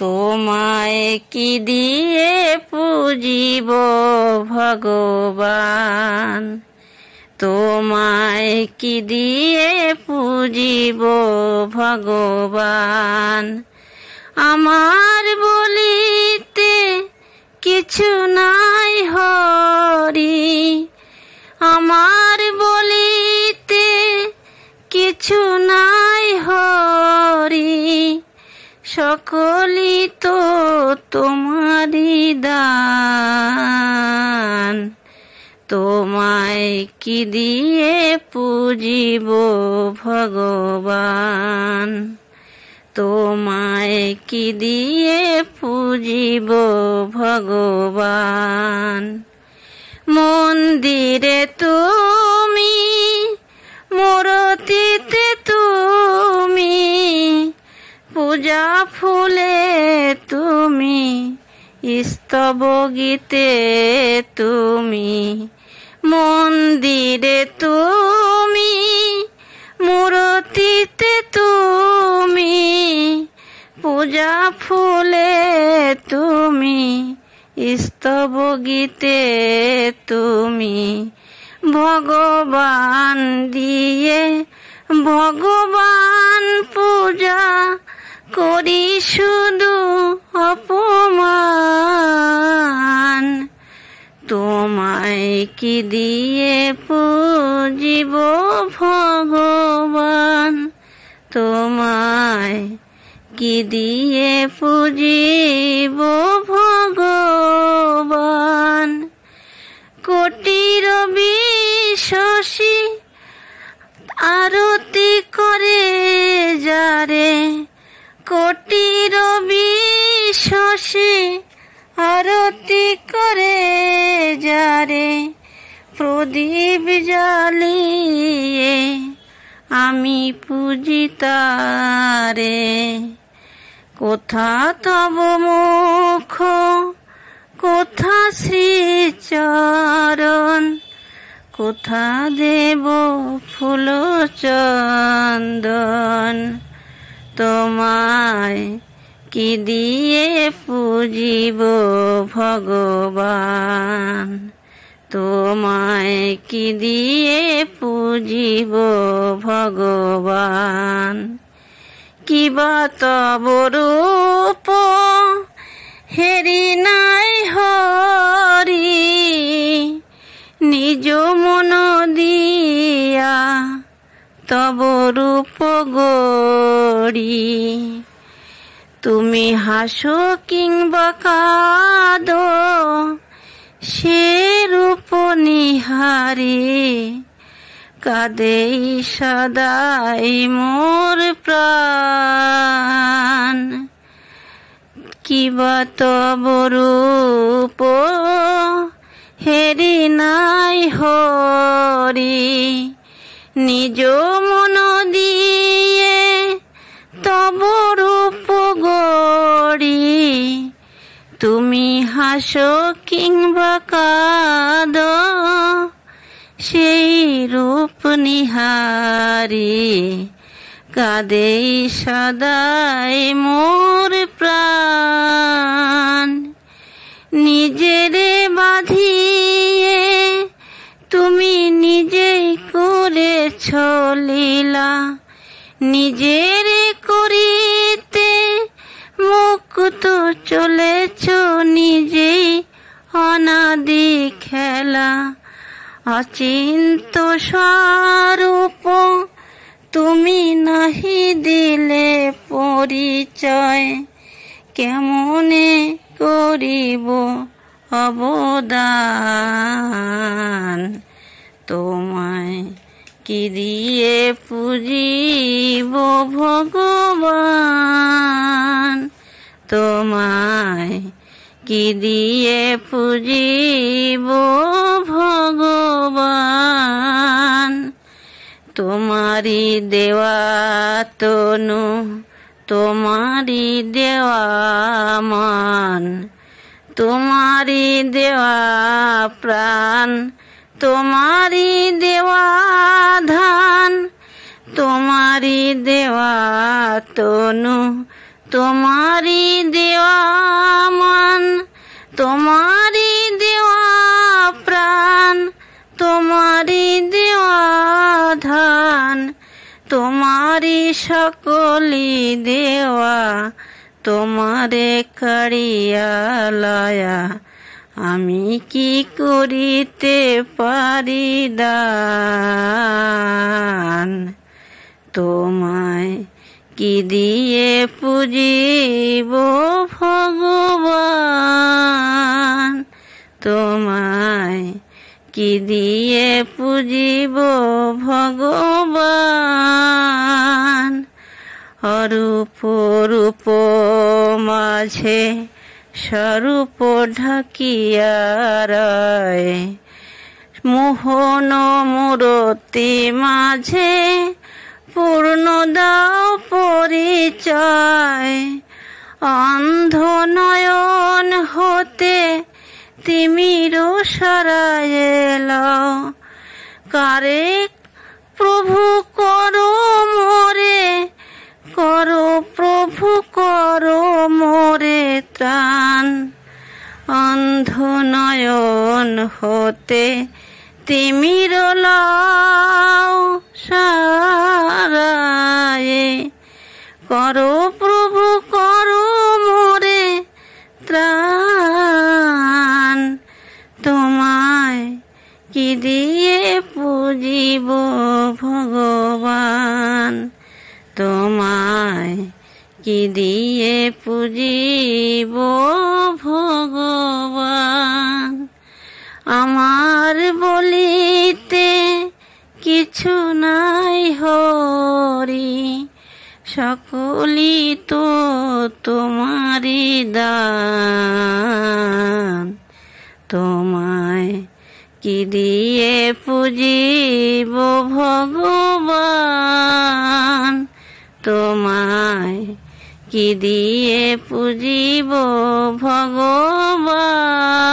তোমায় কি দিয়ে পুজিব ভগবান, তোমায় কি দিয়ে পুজিব ভগবান। আমার বলিতে কিছু নাই হরি, আমার বলিতে কিছু নাই হরি, সকলই তো তোমারি দান। তোমায় কি দিয়ে পুজিব ভগবান, তোমায় কি দিয়ে পুজিব ভগবান। মন্দিরে তুমি, মূর্তিতে তুমি, পূজা ফুলে তুমি, স্তব গীতে তুমি। মন্দিরে তুমি, মূর্তিতে তুমি, পূজা ফুলে তুমি, স্তব গীতে তুমি। ভগবান দিয়ে ভগবান পূজা করি শুধু অপমান। তোমায় কি দিয়ে পুজিব ভগবান, তোমায় কি দিয়ে পুজিব ভগবান। কোটি রবি শশী আরতি করে যারে, কোটি রবি শশী আরতি করে যারে, প্রদীপ জ্বালিয়ে আমি পুজি তারে। কোথা তব মুখ, কোথা শ্রীচরণ, কোথা দেব ফুল চন্দন। তোমায় কি দিয়ে পুজিব ভগবান, তোমায় কি দিয়ে পুজিব ভগবান। কিবা তব রূপ হেরি নাই হরি, নিজ মন দিয়া তব রূপ গড়ি। তুমি হাসো কিংবা কাঁদো সে রূপ নিহারি, কাঁদেই সদাই মোর প্রাণ। কিবা তব রূপ হেরি নাই হরি, নিজ মন দিয়ে তব রূপ গড়ি। তুমি হাসো কিংবা কাঁদো সেই রূপ নিহারি, কাঁদেই সদাই মোর প্রাণ। নিজেরে বাঁধিয়ে তুমি নিজেই করেছ লীলা, নিজেরে করিতে মুক্ত চলেছ নিজেই অনাদি খেলা। অচিন্ত স্বরূপ তুমি নাহি দিলে পরিচয়, কেমনে করিব অবদান। তোমায় কি দিয়ে পুজিব ভগবান, তোমায় কি দিয়ে পুজিব ভগবান। তোমারি দেওয়া তনু, তোমারি দেওয়া মান, তোমারি দেওয়া প্রাণ, তোমারি দেওয়া ধান, তোমারি দেওয়া তনু, তোমারি দেওয়া মান, তোমারি দেওয়া প্রাণ, তোমারি দেওয়া ধান, তোমারি সকলি দেওয়া, তোমারে কাড়িয়া লয়া আমি কি করিতে পারি দান। তোমায় কি দিয়ে পুজিব ভগবান, তোমায় কি দিয়ে পুজিব ভগবান। অরূপ রূপ মাঝে স্বরূপ ঢাকিয়া রয়, মোহন মূরতি মাঝে পূর্ণ দাও পরিচয়। অন্ধ নয়ন হতে তিমির সরাইল, কারে প্রভু করো মোরে, করো প্রভু করো মোরে ত্রাণ। অন্ধ নয়ন হতে তিমির লও সারায়ে, করো প্রভু করো মোরে ত্রাণ। তোমায় কি দিয়ে পুজিব ভগবান, তোমায় কি দিয়ে পুজিব ভগবান। আমার বলিতে কিছু নাই হরি, সকলি তো তোমারি দান। তোমায় কি দিয়ে পুজিব ভগবান, তোমায় কি দিয়ে পুজিব ভগবান।